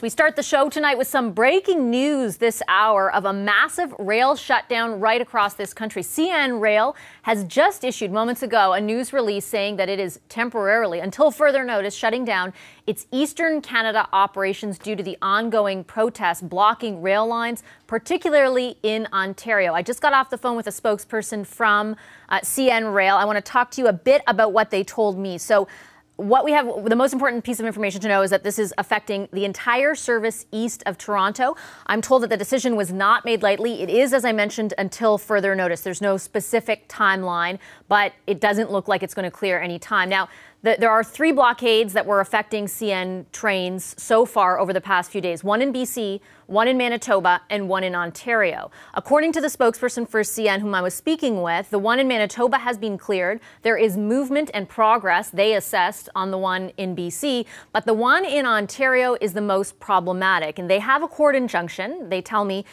We start the show tonight with some breaking news this hour of a massive rail shutdown right across this country. CN Rail has just issued moments ago a news release saying that it is temporarily, until further notice, shutting down its Eastern Canada operations due to the ongoing protests blocking rail lines, particularly in Ontario. I just got off the phone with a spokesperson from CN Rail. I want to talk to you a bit about what they told me. So what we have, the most important piece of information to know is that this is affecting the entire service east of Toronto. I'm told that the decision was not made lightly. It is, as I mentioned, until further notice. There's no specific timeline, but it doesn't look like it's going to clear any time. Now, there are 3 blockades that were affecting CN trains so far over the past few days. One in BC, one in Manitoba, and one in Ontario. According to the spokesperson for CN, whom I was speaking with, the one in Manitoba has been cleared. There is movement and progress, they assessed, on the one in BC. But the one in Ontario is the most problematic. And they have a court injunction, they tell me,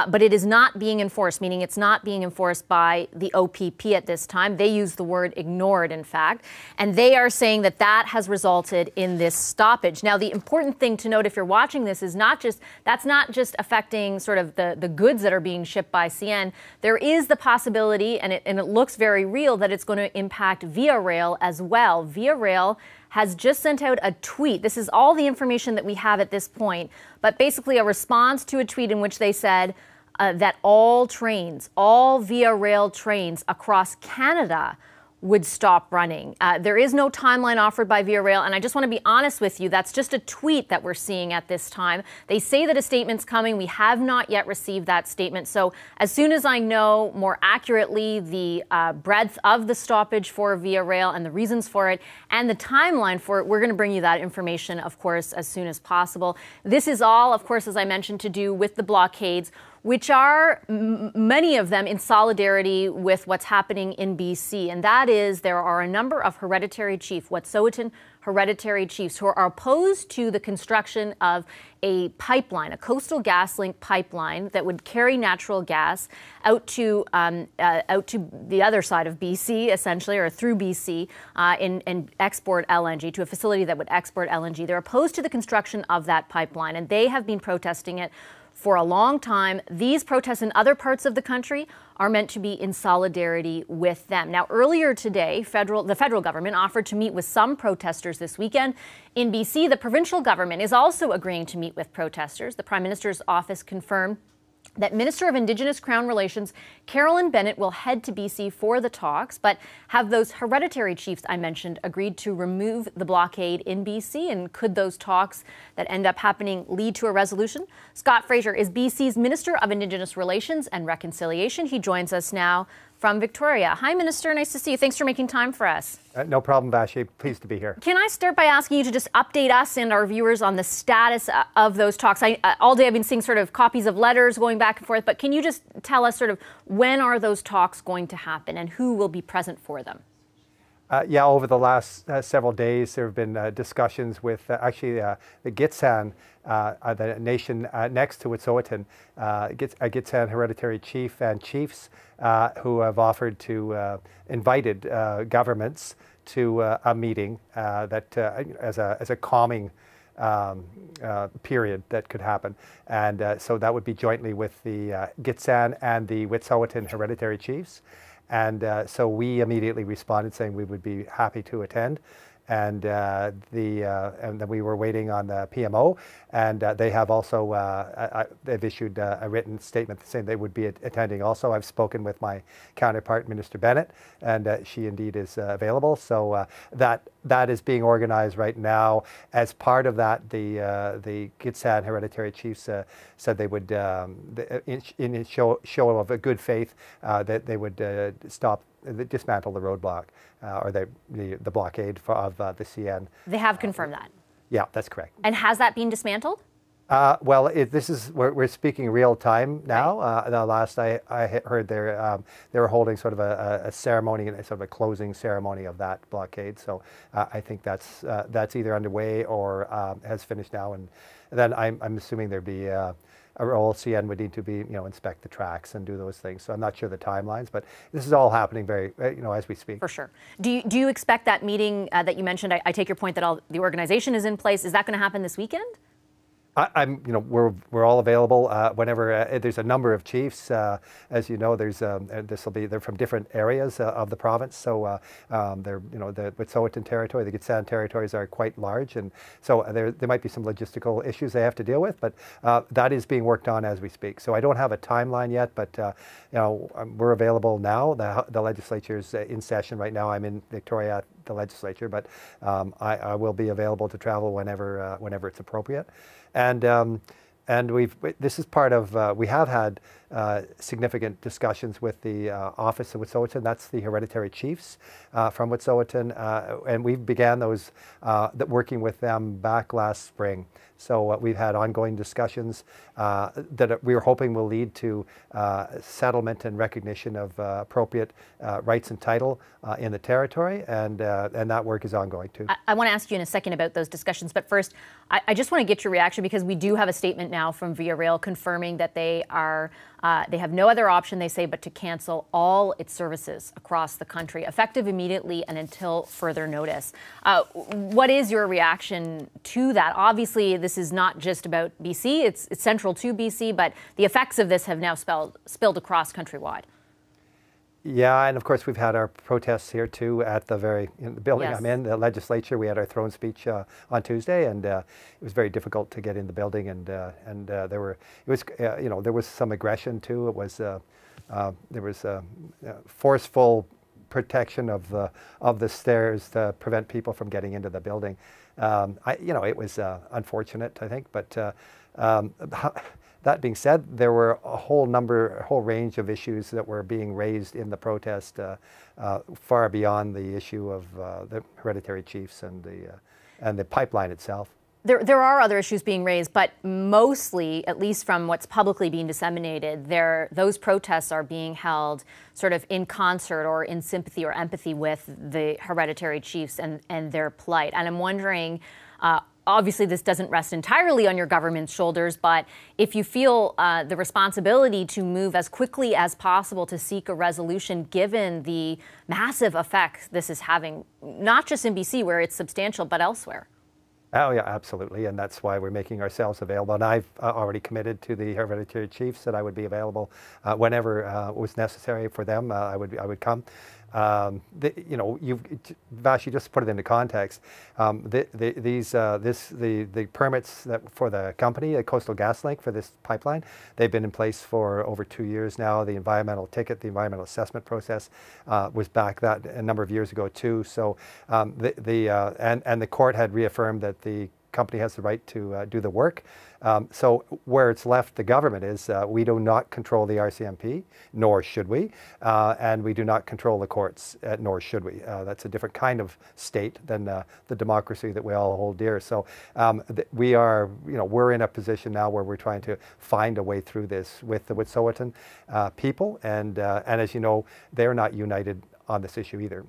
but it is not being enforced, meaning it's not being enforced by the OPP at this time. They use the word ignored, in fact. And they are saying that has resulted in this stoppage. Now, the important thing to note if you're watching this is that's not just affecting sort of the goods that are being shipped by CN. There is the possibility, and it looks very real, that it's going to impact Via Rail as well. Via Rail has just sent out a tweet. This is all the information that we have at this point, but basically a response to a tweet in which they said that all Via Rail trains across Canada would stop running. There is no timeline offered by Via Rail, and I just want to be honest with you, that's just a tweet that we're seeing at this time. They say that a statement's coming. We have not yet received that statement. So as soon as I know more accurately the breadth of the stoppage for Via Rail and the reasons for it and the timeline for it, we're going to bring you that information, of course, as soon as possible. This is all, of course, as I mentioned, to do with the blockades, which are many of them in solidarity with what's happening in BC. And that is, there are a number of hereditary chiefs, Wet'suwet'en hereditary chiefs, who are opposed to the construction of a pipeline, a Coastal GasLink pipeline that would carry natural gas out to the other side of BC, essentially, or through BC, and export LNG to a facility that would export LNG. They're opposed to the construction of that pipeline, and they have been protesting it for a long time. These protests in other parts of the country are meant to be in solidarity with them. Now, earlier today, the federal government offered to meet with some protesters this weekend. In BC, the provincial government is also agreeing to meet with protesters. The Prime Minister's office confirmed that Minister of Indigenous Crown Relations Carolyn Bennett will head to BC for the talks, but have those hereditary chiefs I mentioned agreed to remove the blockade in BC? And could those talks that end up happening lead to a resolution? Scott Fraser is BC's Minister of Indigenous Relations and Reconciliation. He joins us now from Victoria. Hi, Minister. Nice to see you. Thanks for making time for us. No problem, Vashi. Pleased to be here. Can I start by asking you to just update us and our viewers on the status of those talks? All day I've been seeing sort of copies of letters going back and forth, but can you just tell us sort of when are those talks going to happen and who will be present for them? Yeah, over the last several days, there have been discussions with the Gitxsan, the nation next to Wet'suwet'en, Gitxsan hereditary chief and chiefs who have offered to invited governments to a meeting that as a calming period that could happen. And so that would be jointly with the Gitxsan and the Wet'suwet'en hereditary chiefs. And so we immediately responded saying we would be happy to attend. And and then we were waiting on the PMO, and they have also they've issued a written statement saying they would be attending also. I've spoken with my counterpart, Minister Bennett, and she indeed is available. So that is being organized right now. As part of that, the Gitxsan hereditary chiefs said they would, in a show of a good faith, that they would dismantle the roadblock or the blockade of the CN. They have confirmed that. Yeah, that's correct. And has that been dismantled? Well, we're speaking real time now. Right. The last I heard, they were holding sort of a ceremony, sort of a closing ceremony of that blockade. So I think that's either underway or has finished now. And then I'm assuming there'd be all CN would need to be, inspect the tracks and do those things. So I'm not sure the timelines, but this is all happening very, as we speak. For sure. Do you expect that meeting that you mentioned? I take your point that all the organization is in place. Is that going to happen this weekend? we're all available whenever there's a number of chiefs. As you know, they're from different areas of the province. So they're, the Wet'suwet'en territory, the Gitxsan territories are quite large, and so there might be some logistical issues they have to deal with. But that is being worked on as we speak. So I don't have a timeline yet, but we're available now. The legislature's in session right now. I'm in Victoria at the legislature, but I will be available to travel whenever it's appropriate. And this is part of, we have had significant discussions with the Office of Wet'suwet'en. That's the hereditary chiefs from Wet'suwet'en, and we began those working with them back last spring. So we've had ongoing discussions that we are hoping will lead to settlement and recognition of appropriate rights and title in the territory, and that work is ongoing too. I want to ask you in a second about those discussions, but first, I just want to get your reaction, because we do have a statement now from Via Rail confirming that they have no other option, they say, but to cancel all its services across the country, effective immediately and until further notice. What is your reaction to that? Obviously, this is not just about BC, it's central to BC, but the effects of this have now spilled across countrywide. Yeah, and of course we've had our protests here too at the building. Yes. I'm in, the legislature. We had our throne speech on Tuesday, and it was very difficult to get in the building, and there was some aggression too. It was there was forceful protection of the stairs to prevent people from getting into the building. It was unfortunate, I think, but. That being said, there were a whole range of issues that were being raised in the protest, far beyond the issue of the hereditary chiefs and the pipeline itself. There are other issues being raised, but mostly, at least from what's publicly being disseminated, those protests are being held sort of in concert or in sympathy or empathy with the hereditary chiefs and their plight. And I'm wondering, obviously, this doesn't rest entirely on your government's shoulders, but if you feel the responsibility to move as quickly as possible to seek a resolution, given the massive effects this is having, not just in BC, where it's substantial, but elsewhere. Oh, yeah, absolutely. And that's why we're making ourselves available. And I've already committed to the hereditary chiefs that I would be available whenever it was necessary for them. I would come. Vash, you just put it into context. The permits for the company, the Coastal GasLink, for this pipeline, they've been in place for over 2 years now. The environmental assessment process was back a number of years ago too. So the court had reaffirmed that the company has the right to do the work. So where it's left the government is we do not control the RCMP, nor should we, and we do not control the courts, nor should we. That's a different kind of state than the democracy that we all hold dear. So we're in a position now where we're trying to find a way through this with the Wet'suwet'en people, and as you know, they're not united on this issue either.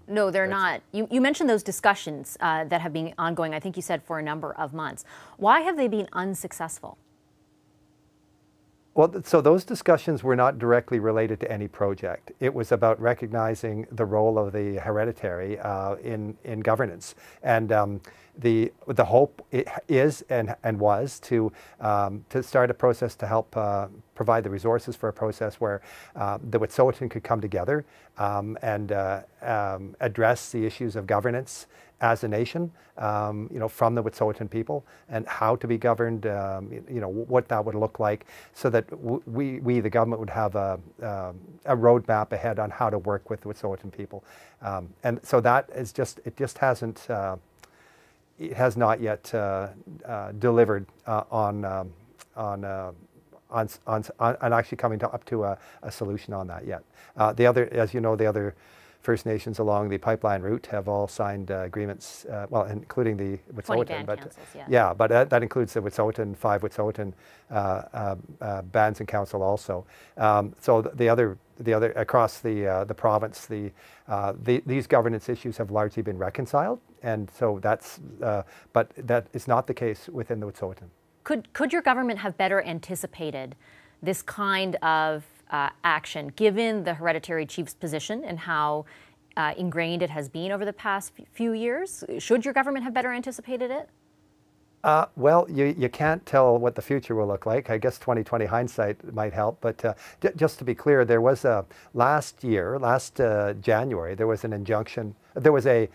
No, they're not. You mentioned those discussions that have been ongoing, I think you said, for a number of months. Why have they been unsuccessful? Well, so those discussions were not directly related to any project. It was about recognizing the role of the hereditary in governance. And the hope is and was to start a process to help provide the resources for a process where the Wet'suwet'en could come together and address the issues of governance as a nation, from the Wet'suwet'en people, and how to be governed, what that would look like, so that we the government, would have a roadmap ahead on how to work with the Wet'suwet'en people. And so that is it has not yet delivered on actually coming up to a solution on that yet. As you know, the other First Nations along the pipeline route have all signed agreements, including the Wet'suwet'en. But that includes the Wet'suwet'en, 5 Wet'suwet'en bands and council also. So the other across the province, these governance issues have largely been reconciled, and so but that is not the case within the Wet'suwet'en. Could your government have better anticipated this kind of action, given the hereditary chief's position and how ingrained it has been over the past few years? Should your government have better anticipated it? Well, you can't tell what the future will look like. I guess 2020 hindsight might help. But just to be clear, there was last January, there was an injunction. There was an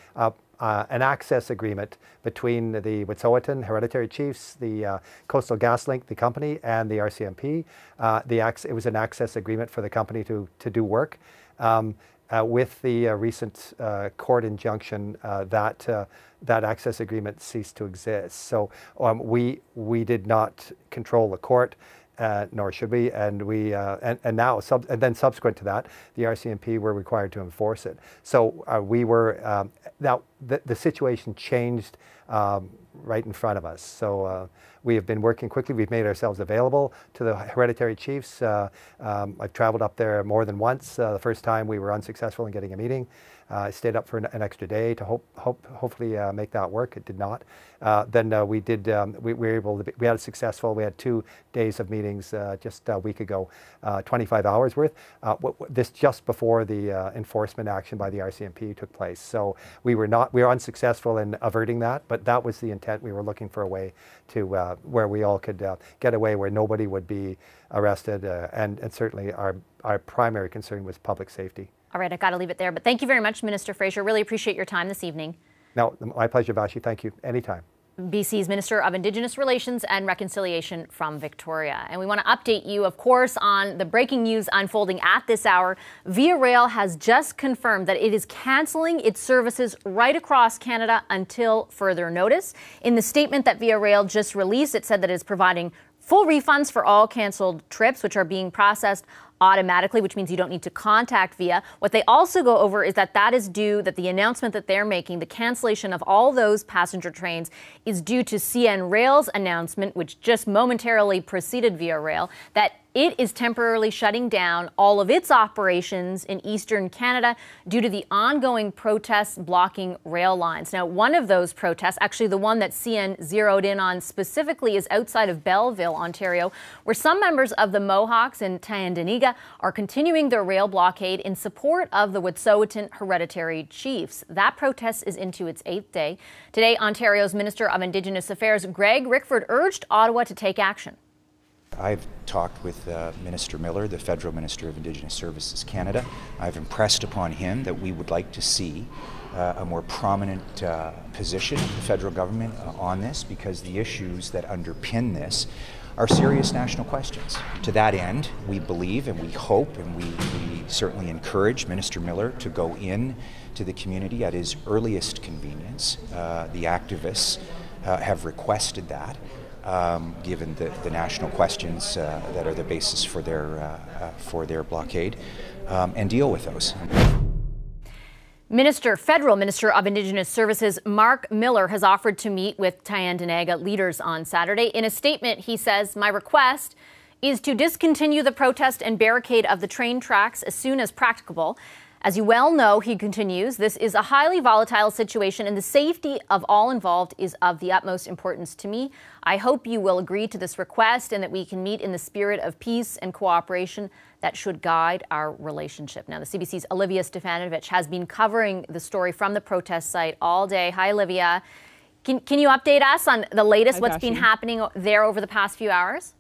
access agreement between the Wet'suwet'en Hereditary Chiefs, the Coastal GasLink, the company, and the RCMP. It was an access agreement for the company to do work. With the recent court injunction, that access agreement ceased to exist. So we did not control the court, nor should we. And then subsequent to that, the RCMP were required to enforce it. So we were now the situation changed right in front of us. So we have been working quickly. We've made ourselves available to the Hereditary Chiefs. I've traveled up there more than once. The first time we were unsuccessful in getting a meeting. I stayed up for an extra day to hopefully make that work. It did not. Then we were able to. We had a successful. We had 2 days of meetings just a week ago, 25 hours worth. This just before the enforcement action by the RCMP took place. So we were unsuccessful in averting that, but that was the intent. We were looking for a way to where we all could get away, where nobody would be arrested, and certainly our primary concern was public safety. All right, I've got to leave it there. But thank you very much, Minister Fraser. Really appreciate your time this evening. No, my pleasure, Vashi. Thank you. Anytime. BC's Minister of Indigenous Relations and Reconciliation from Victoria. And we want to update you, of course, on the breaking news unfolding at this hour. Via Rail has just confirmed that it is cancelling its services right across Canada until further notice. In the statement that Via Rail just released, it said that it is providing full refunds for all canceled trips, which are being processed automatically, which means you don't need to contact Via. What they also go over is that the announcement that they're making, the cancellation of all those passenger trains, is due to CN Rail's announcement, which just momentarily preceded Via Rail, that it is temporarily shutting down all of its operations in Eastern Canada due to the ongoing protests blocking rail lines. Now, one of those protests, actually the one that CN zeroed in on specifically, is outside of Belleville, Ontario, where some members of the Mohawks in Tyendinaga are continuing their rail blockade in support of the Wet'suwet'en Hereditary Chiefs. That protest is into its 8th day. Today, Ontario's Minister of Indigenous Affairs, Greg Rickford, urged Ottawa to take action. I've talked with Minister Miller, the Federal Minister of Indigenous Services Canada. I've impressed upon him that we would like to see a more prominent position of the federal government on this, because the issues that underpin this are serious national questions. To that end, we believe and we hope and we certainly encourage Minister Miller to go in to the community at his earliest convenience. The activists have requested that. Given the national questions that are the basis for their blockade, and deal with those. Federal Minister of Indigenous Services Mark Miller has offered to meet with Tyendinaga leaders on Saturday. In a statement, he says, "My request is to discontinue the protest and barricade of the train tracks as soon as practicable. As you well know," he continues, "this is a highly volatile situation and the safety of all involved is of the utmost importance to me. I hope you will agree to this request and that we can meet in the spirit of peace and cooperation that should guide our relationship." Now, the CBC's Olivia Stefanovic has been covering the story from the protest site all day. Hi, Olivia. Can you update us on the latest, what's been happening there over the past few hours?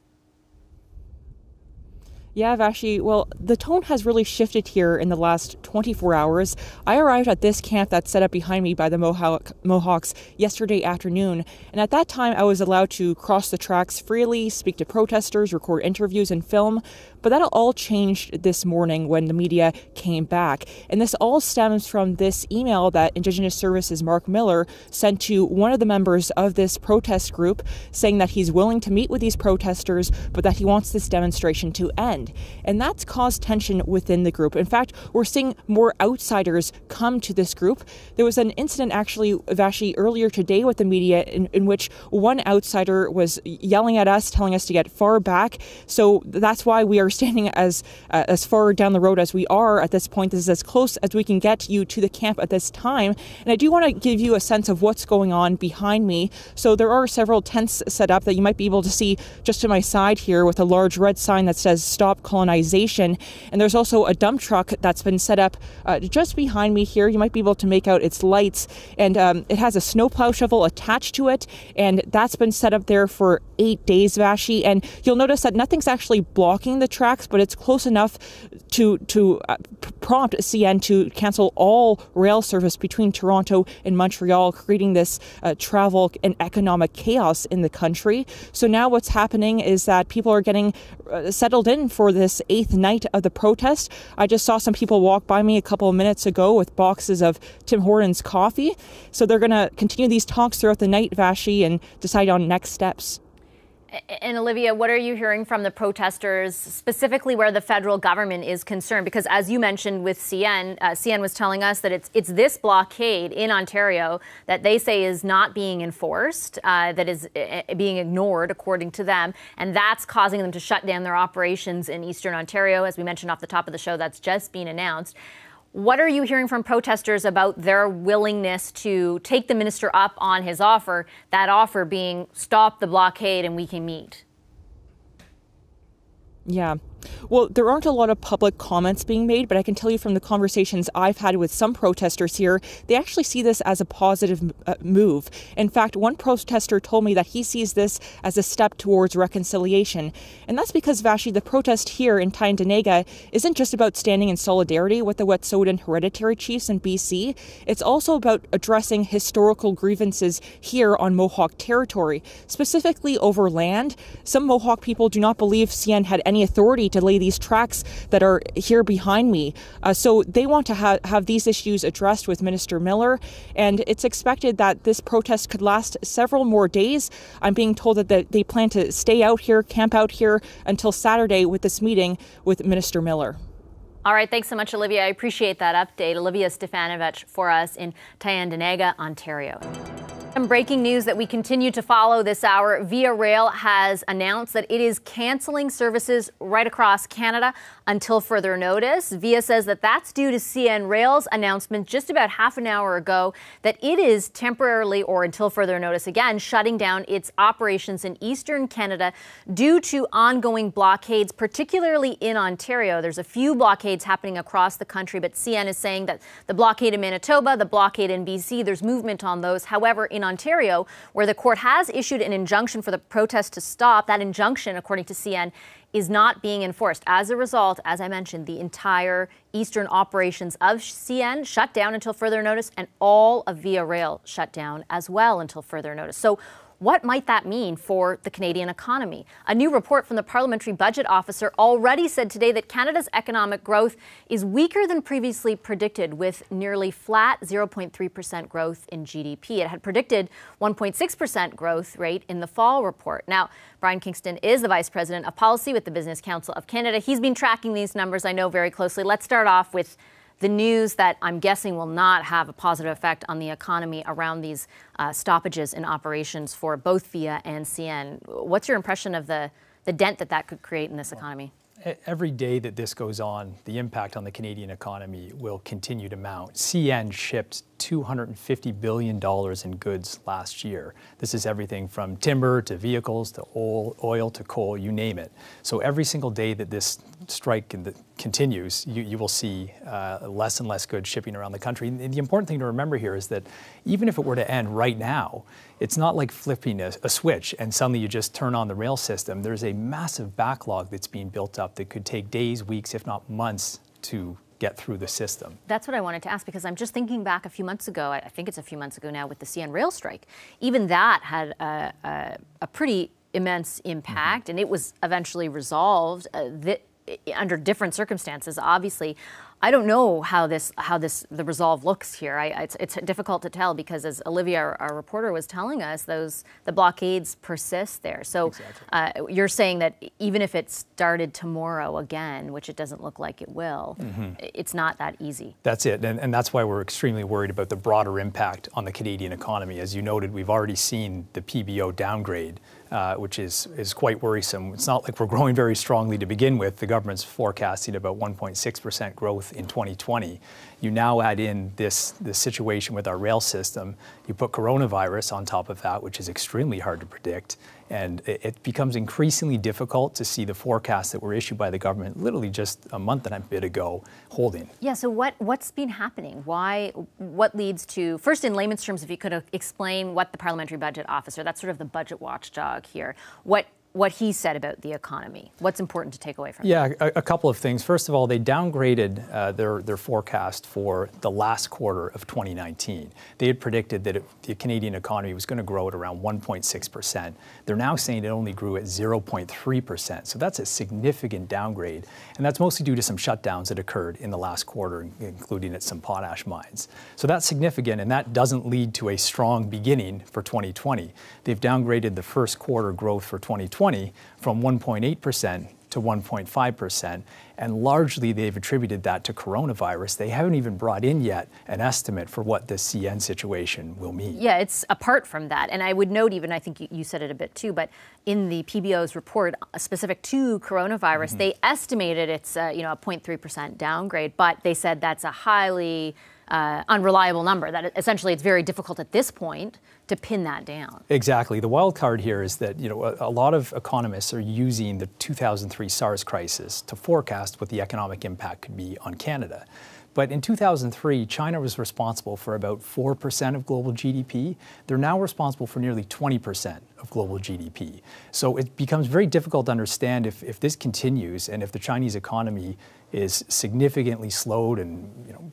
Yeah, Vashi. Well, the tone has really shifted here in the last 24 hours. I arrived at this camp that's set up behind me by the Mohawks yesterday afternoon. And at that time, I was allowed to cross the tracks freely, speak to protesters, record interviews and film. But that all changed this morning when the media came back. And this all stems from this email that Indigenous Services Mark Miller sent to one of the members of this protest group, saying that he's willing to meet with these protesters, but that he wants this demonstration to end. And that's caused tension within the group. In fact, we're seeing more outsiders come to this group. There was an incident actually, Vashi, earlier today with the media in which one outsider was yelling at us, telling us to get far back. So that's why we are standing as far down the road as we are at this point. This is as close as we can get you to the camp at this time. And I do want to give you a sense of what's going on behind me. So there are several tents set up that you might be able to see just to my side here with a large red sign that says "Stop stop colonization. And there's also a dump truck that's been set up just behind me here. You might be able to make out its lights, and it has a snowplow shovel attached to it, and that's been set up there for 8 days, Vashi. And you'll notice that nothing's actually blocking the tracks, but it's close enough to prompt CN to cancel all rail service between Toronto and Montreal, creating this travel and economic chaos in the country. So now what's happening is that people are getting settled in for this 8th night of the protest. I just saw some people walk by me a couple of minutes ago with boxes of Tim Hortons coffee. So they're going to continue these talks throughout the night, Vashi, and decide on next steps. And Olivia, what are you hearing from the protesters, specifically where the federal government is concerned? Because as you mentioned with CN, CN was telling us that it's this blockade in Ontario that they say is not being enforced, that is being ignored, according to them. And that's causing them to shut down their operations in Eastern Ontario. As we mentioned off the top of the show, that's just been announced. What are you hearing from protesters about their willingness to take the minister up on his offer, that offer being stop the blockade and we can meet? Yeah. Well, there aren't a lot of public comments being made, but I can tell you from the conversations I've had with some protesters here, they actually see this as a positive move. In fact, one protester told me that he sees this as a step towards reconciliation. And that's because, Vashi, the protest here in Tyendinaga isn't just about standing in solidarity with the Wet'suwet'en hereditary chiefs in BC. It's also about addressing historical grievances here on Mohawk territory, specifically over land. Some Mohawk people do not believe CN had any authority to lay these tracks that are here behind me. So they want to have these issues addressed with Minister Miller. And it's expected that this protest could last several more days. I'm being told that they plan to stay out here, camp out here until Saturday with this meeting with Minister Miller. All right. Thanks so much, Olivia. I appreciate that update. Olivia Stefanovich for us in Tyendinaga, Ontario. Some breaking news that we continue to follow this hour. Via Rail has announced that it is canceling services right across Canada until further notice. Via says that that's due to CN Rail's announcement just about half an hour ago that it is temporarily, or until further notice again, shutting down its operations in Eastern Canada due to ongoing blockades, particularly in Ontario. There's a few blockades happening across the country, but CN is saying that the blockade in Manitoba, the blockade in BC, there's movement on those. However, in Ontario, where the court has issued an injunction for the protest to stop, that injunction, according to CN, is not being enforced. As a result, as I mentioned, the entire eastern operations of CN shut down until further notice, and all of Via Rail shut down as well until further notice. So what might that mean for the Canadian economy? A new report from the Parliamentary Budget Officer already said today that Canada's economic growth is weaker than previously predicted, with nearly flat 0.3% growth in GDP. It had predicted 1.6% growth rate in the fall report. Now, Brian Kingston is the Vice President of Policy with the Business Council of Canada. He's been tracking these numbers, I know, very closely. Let's start off with the news that I'm guessing will not have a positive effect on the economy around these stoppages in operations for both Via and CN. What's your impression of the dent that could create in this economy? Every day that this goes on, the impact on the Canadian economy will continue to mount. CN shipped $250 billion in goods last year. This is everything from timber to vehicles to oil to coal, you name it. So every single day that this strike continues, you will see less and less goods shipping around the country. And the important thing to remember here is that even if it were to end right now, it's not like flipping a switch and suddenly you just turn on the rail system. There's a massive backlog that's being built up that could take days, weeks, if not months to get through the system. That's what I wanted to ask, because I'm just thinking back a few months ago, I think it's a few months ago now, with the CN rail strike. Even that had a pretty immense impact, and it was eventually resolved under different circumstances, obviously. I don't know how the resolve looks here. It's difficult to tell, because as Olivia, our reporter, was telling us, the blockades persist there. So exactly. You're saying that even if it started tomorrow again, which it doesn't look like it will, it's not that easy. That's it, and that's why we're extremely worried about the broader impact on the Canadian economy. As you noted, we've already seen the PBO downgrade, which is quite worrisome. It's not like we're growing very strongly to begin with. The government's forecasting about 1.6% growth in 2020. You now add in this situation with our rail system. You put coronavirus on top of that, which is extremely hard to predict. And it becomes increasingly difficult to see the forecasts that were issued by the government literally just a month and a bit ago holding. Yeah, so what's been happening? What leads to, first in layman's terms, if you could explain what the Parliamentary Budget Officer, that's sort of the budget watchdog here, what he said about the economy. What's important to take away from that? Yeah, a couple of things. First of all, they downgraded their forecast for the last quarter of 2019. They had predicted that the Canadian economy was going to grow at around 1.6%. They're now saying it only grew at 0.3%. So that's a significant downgrade. And that's mostly due to some shutdowns that occurred in the last quarter, including at some potash mines. So that's significant, and that doesn't lead to a strong beginning for 2020. They've downgraded the first quarter growth for 2020 from 1.8% to 1.5%, and largely they've attributed that to coronavirus. They haven't even brought in yet an estimate for what the CN situation will mean. Yeah, it's apart from that. And I would note even, I think you said it a bit too, but in the PBO's report specific to coronavirus, they estimated it's a 0.3% downgrade, but they said that's a highly unreliable number, that essentially it's very difficult at this point to pin that down. Exactly. The wild card here is that a lot of economists are using the 2003 SARS crisis to forecast what the economic impact could be on Canada. But in 2003, China was responsible for about 4% of global GDP. They're now responsible for nearly 20% of global GDP. So it becomes very difficult to understand if this continues and if the Chinese economy is significantly slowed and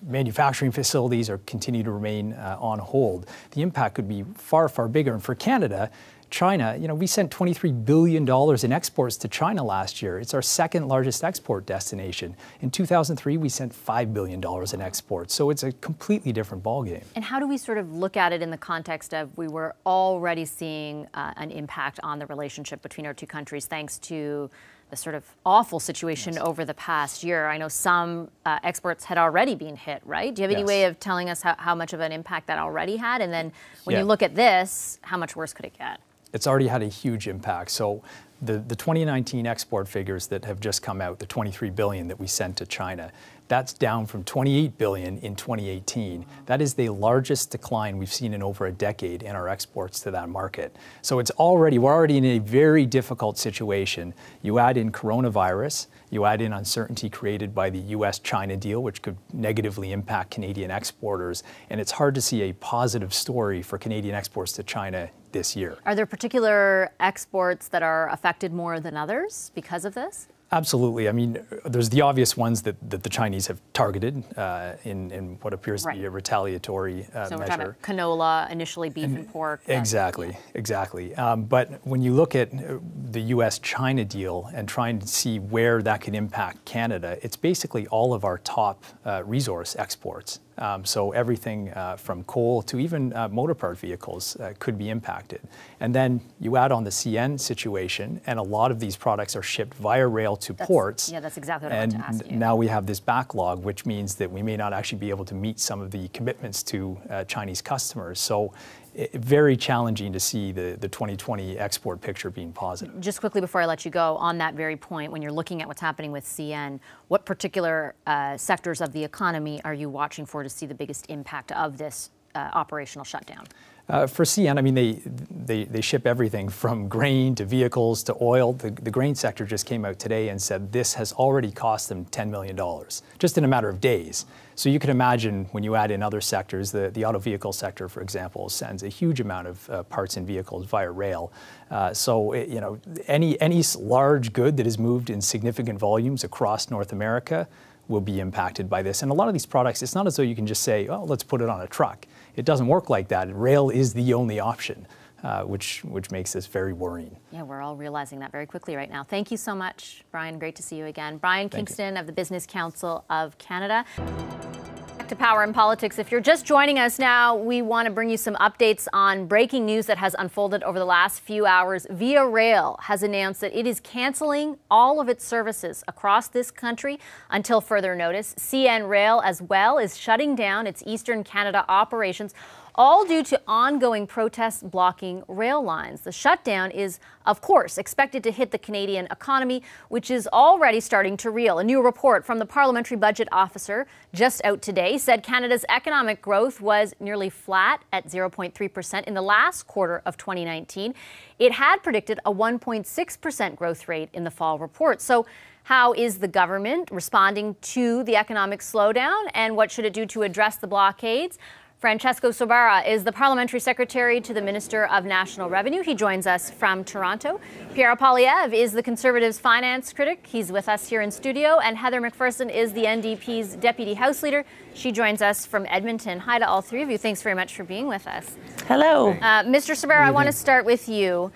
manufacturing facilities are continue to remain on hold. The impact could be far, far bigger. And for Canada, China, we sent $23 billion in exports to China last year. It's our second largest export destination. In 2003, we sent $5 billion in exports. So it's a completely different ballgame. And how do we sort of look at it in the context of we were already seeing an impact on the relationship between our two countries thanks to the sort of awful situation over the past year? I know some exports had already been hit, right? Do you have any way of telling us how much of an impact that already had? And then when you look at this, how much worse could it get? It's already had a huge impact. So the 2019 export figures that have just come out, the 23 billion that we sent to China, that's down from 28 billion in 2018. That is the largest decline we've seen in over a decade in our exports to that market. So we're already in a very difficult situation. You add in coronavirus, you add in uncertainty created by the US-China deal, which could negatively impact Canadian exporters, and it's hard to see a positive story for Canadian exports to China this year. Are there particular exports that are affected more than others because of this? Absolutely. I mean, there's the obvious ones that the Chinese have targeted in what appears to be a retaliatory measure. So we're talking about canola, initially beef and pork. Exactly. But when you look at the US-China deal and trying to see where that could impact Canada, it's basically all of our top resource exports. So everything from coal to even motor part vehicles could be impacted. And then you add on the CN situation, and a lot of these products are shipped via rail to ports. Yeah, that's exactly what I wanted to ask you. And now we have this backlog, which means that we may not actually be able to meet some of the commitments to Chinese customers. So very challenging to see the 2020 export picture being positive. Just quickly before I let you go, on that very point, when you're looking at what's happening with CN, what particular sectors of the economy are you watching for to see the biggest impact of this operational shutdown? For CN, I mean, they ship everything from grain to vehicles to oil. The grain sector just came out today and said this has already cost them $10 million, just in a matter of days. So you can imagine when you add in other sectors, the auto vehicle sector, for example, sends a huge amount of parts and vehicles via rail. Any large good that is moved in significant volumes across North America will be impacted by this. And a lot of these products, it's not as though you can just say, oh, let's put it on a truck. It doesn't work like that. Rail is the only option, which makes this very worrying. Yeah, we're all realizing that very quickly right now. Thank you so much, Brian. Great to see you again. Brian Kingston of the Business Council of Canada. To Power and Politics. If you're just joining us now, we want to bring you some updates on breaking news that has unfolded over the last few hours. Via Rail has announced that it is canceling all of its services across this country until further notice. CN Rail as well is shutting down its Eastern Canada operations. all due to ongoing protests blocking rail lines. The shutdown is, of course, expected to hit the Canadian economy, which is already starting to reel. A new report from the Parliamentary Budget Officer, just out today, said Canada's economic growth was nearly flat at 0.3% in the last quarter of 2019. It had predicted a 1.6% growth rate in the fall report. So how is the government responding to the economic slowdown, and what should it do to address the blockades? Francesco Sorbara is the Parliamentary Secretary to the Minister of National Revenue. He joins us from Toronto. Pierre Poilievre is the Conservatives' finance critic. He's with us here in studio. And Heather McPherson is the NDP's Deputy House Leader. She joins us from Edmonton. Hi to all three of you. Thanks very much for being with us. Hello. Mr. Sorbara, I want to start with you.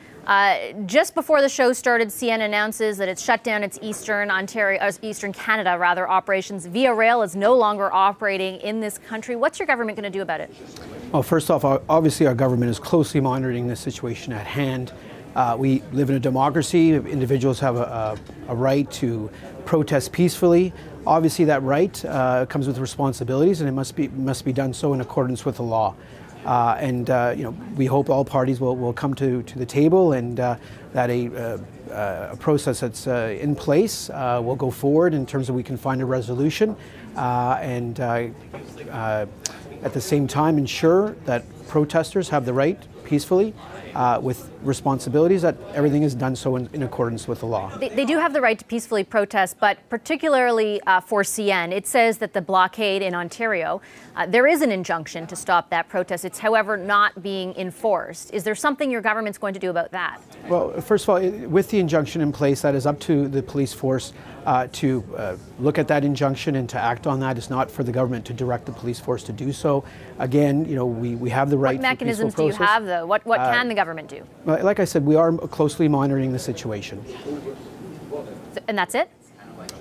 Just before the show started, CN announces that it's shut down its Eastern Canada operations. Via Rail is no longer operating in this country. What's your government going to do about it? Well, first off, obviously our government is closely monitoring the situation at hand. We live in a democracy. Individuals have a right to protest peacefully. Obviously, that right comes with responsibilities, and it must be done so in accordance with the law. We hope all parties will come to the table, and that a process that's in place will go forward in terms of we can find a resolution, and at the same time ensure that protesters have the right peacefully with responsibilities, that everything is done so in accordance with the law. They do have the right to peacefully protest, but particularly for CN, it says that the blockade in Ontario, there is an injunction to stop that protest. It's, however, not being enforced. Is there something your government's going to do about that? Well, first of all, with the injunction in place, that is up to the police force to look at that injunction and to act on that. It's not for the government to direct the police force to do so. Again, we have the right. What mechanisms do you have, though? What can the government do? Like I said, we are closely monitoring the situation. And that's it?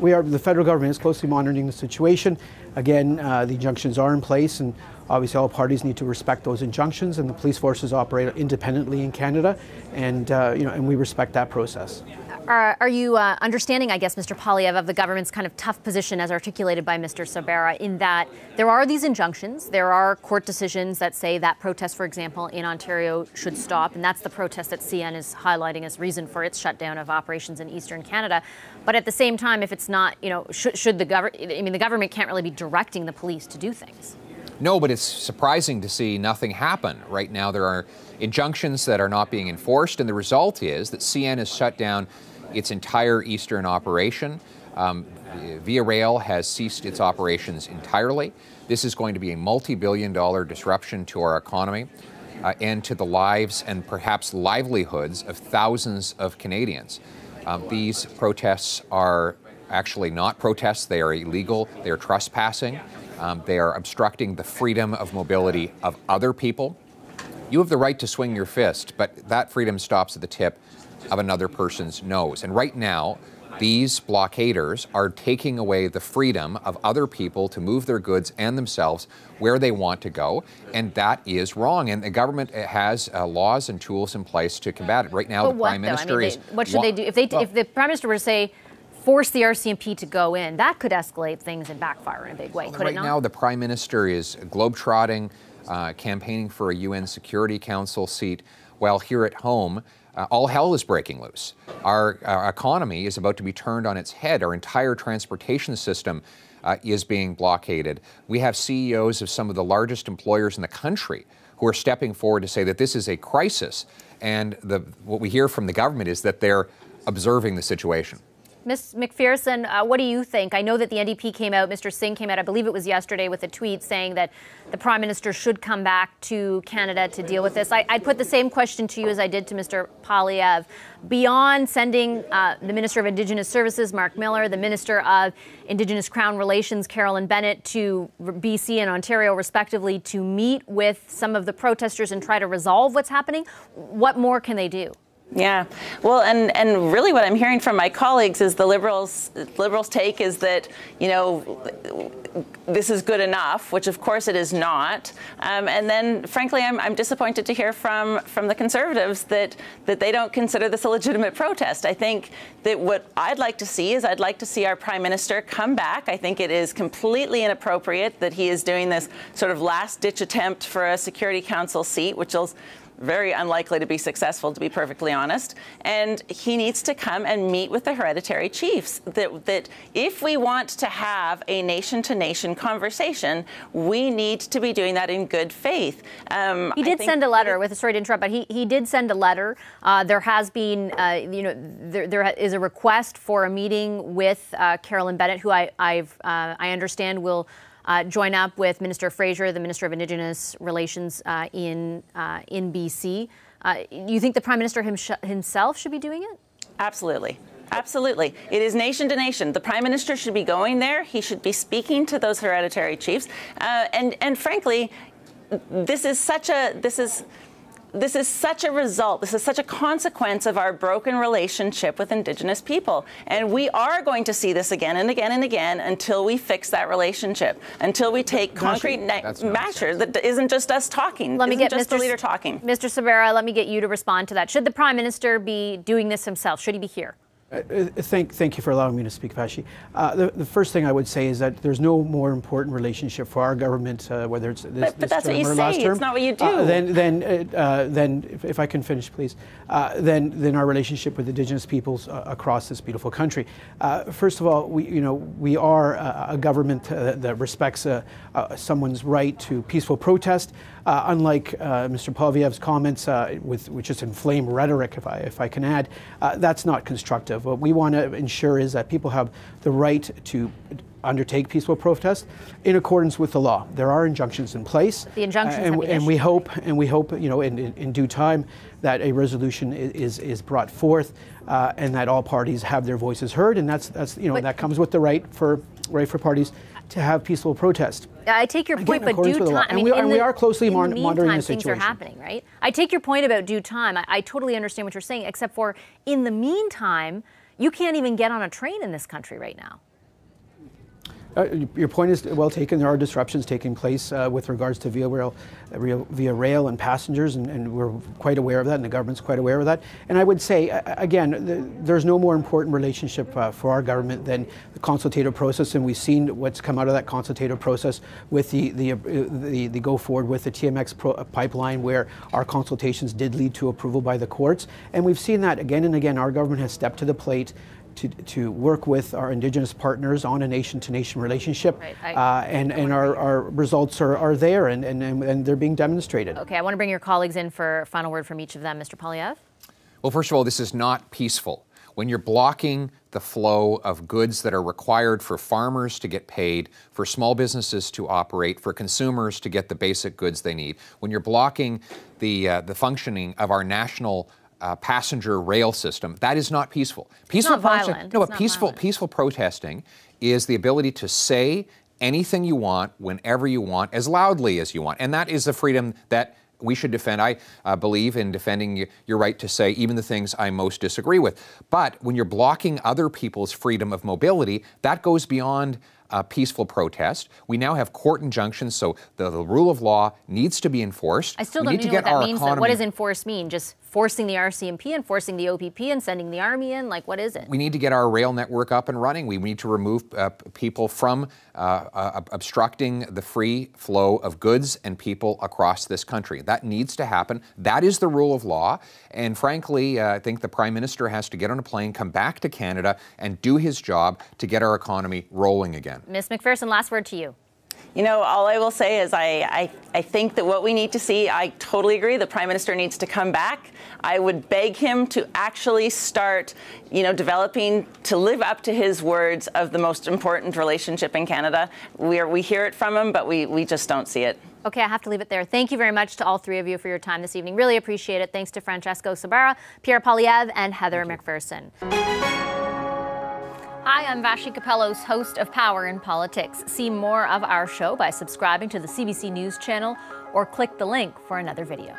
The federal government is closely monitoring the situation. Again, the injunctions are in place, and obviously all parties need to respect those injunctions, and the police forces operate independently in Canada, and and we respect that process. Are you understanding, I guess, Mr. Poilievre, of the government's kind of tough position as articulated by Mr. Sorbara, in that there are these injunctions, there are court decisions that say that protest, for example, in Ontario should stop, and that's the protest that CN is highlighting as reason for its shutdown of operations in Eastern Canada. But at the same time, if it's not, should the government, the government can't really be directing the police to do things. No, but it's surprising to see nothing happen. Right now, there are injunctions that are not being enforced, and the result is that CN has shut down its entire eastern operation. Via Rail has ceased its operations entirely. This is going to be a multi-billion-dollar disruption to our economy and to the lives and perhaps livelihoods of thousands of Canadians. These protests are actually not protests. They are illegal. They are trespassing. They are obstructing the freedom of mobility of other people. You have the right to swing your fist, but that freedom stops at the tip of another person's nose. And right now, these blockaders are taking away the freedom of other people to move their goods and themselves where they want to go, and that is wrong. And the government has laws and tools in place to combat it. Right now, the Prime Minister is... What should they do? If the Prime Minister were to say, force the RCMP to go in, that could escalate things and backfire in a big way, could it not? Right now, the Prime Minister is globetrotting, campaigning for a UN Security Council seat, while here at home, all hell is breaking loose. Our economy is about to be turned on its head. Our entire transportation system is being blockaded. We have CEOs of some of the largest employers in the country who are stepping forward to say that this is a crisis. And what we hear from the government is that they're observing the situation. Ms. McPherson, what do you think? I know that the NDP came out, Mr. Singh came out, I believe it was yesterday, with a tweet saying that the Prime Minister should come back to Canada to deal with this. I'd put the same question to you as I did to Mr. Poilievre. Beyond sending the Minister of Indigenous Services, Mark Miller, the Minister of Indigenous Crown Relations, Carolyn Bennett, to BC and Ontario, respectively, to meet with some of the protesters and try to resolve what's happening, what more can they do? Yeah, well, and really what I'm hearing from my colleagues is the Liberals' take is that, you know, this is good enough, which of course it is not. And then, frankly, I'm disappointed to hear from the Conservatives that they don't consider this a legitimate protest. I think that what I'd like to see is I'd like to see our Prime Minister come back. I think it is completely inappropriate that he is doing this sort of last-ditch attempt for a Security Council seat, which will very unlikely to be successful, to be perfectly honest. And he needs to come and meet with the hereditary chiefs. That if we want to have a nation-to-nation conversation, we need to be doing that in good faith. He did send a letter, sorry to interrupt, but he did send a letter. There has been, there is a request for a meeting with Carolyn Bennett, who I understand will join up with Minister Fraser, the Minister of Indigenous Relations in BC. You think the Prime Minister himself should be doing it? Absolutely. Absolutely. It is nation to nation. The Prime Minister should be going there. He should be speaking to those hereditary chiefs. And frankly, this is such a result, this is such a consequence of our broken relationship with Indigenous people. And we are going to see this again and again and again until we fix that relationship, until we take concrete measures that isn't just us talking, the leader talking. Mr. Sabera, let me get you to respond to that. Should the Prime Minister be doing this himself? Should he be here? Thank you for allowing me to speak, Pashi. The first thing I would say is that there's no more important relationship for our government, whether it's this that's term what you or last say. term. It's not what you do. Then, if I can finish, please. Then our relationship with Indigenous peoples across this beautiful country. First of all, we are a government that respects someone's right to peaceful protest. Unlike Mr. Poilievre's comments, with just inflamed rhetoric, if I can add, that's not constructive. What we want to ensure is that people have the right to undertake peaceful protest in accordance with the law. There are injunctions in place, the injunctions and we hope, in due time, that a resolution is brought forth, and that all parties have their voices heard, and that comes with the right for parties to have peaceful protest. I take your point, but due time. And we are closely monitoring the situation. Things are happening, right? I take your point about due time. I totally understand what you're saying, except for in the meantime, you can't even get on a train in this country right now. Your point is well taken. There are disruptions taking place with regards to via rail and passengers, and we're quite aware of that, and the government's quite aware of that. And I would say, again, there's no more important relationship for our government than the consultative process, and we've seen what's come out of that consultative process with the go forward with the TMX pipeline, where our consultations did lead to approval by the courts. And we've seen that again and again. Our government has stepped to the plate to work with our Indigenous partners on a nation-to-nation relationship, right. And our results are there, and they're being demonstrated. Okay, I want to bring your colleagues in for a final word from each of them. Mr. Poilievre? Well, first of all, this is not peaceful. When you're blocking the flow of goods that are required for farmers to get paid, for small businesses to operate, for consumers to get the basic goods they need, when you're blocking the functioning of our national passenger rail system, that is not peaceful. Peaceful violent. No, but peaceful protesting is the ability to say anything you want, whenever you want, as loudly as you want. And that is the freedom that we should defend. I believe in defending your right to say even the things I most disagree with. But when you're blocking other people's freedom of mobility, that goes beyond peaceful protest. We now have court injunctions, so the rule of law needs to be enforced. I still don't know what that means. What does enforce mean? Just forcing the RCMP and forcing the OPP and sending the army in? Like, what is it? We need to get our rail network up and running. We need to remove people from obstructing the free flow of goods and people across this country. That needs to happen. That is the rule of law. And frankly, I think the Prime Minister has to get on a plane, come back to Canada, and do his job to get our economy rolling again. Ms. McPherson, last word to you. You know, all I will say is I think that what we need to see, I totally agree, the Prime Minister needs to come back. I would beg him to actually start, developing, to live up to his words of the most important relationship in Canada. We hear it from him, but we just don't see it. Okay, I have to leave it there. Thank you very much to all three of you for your time this evening. Really appreciate it. Thanks to Francesco Sabera, Pierre Poilievre, and Heather McPherson. Hi, I'm Vashi Capellos, host of Power in Politics. See more of our show by subscribing to the CBC News channel or click the link for another video.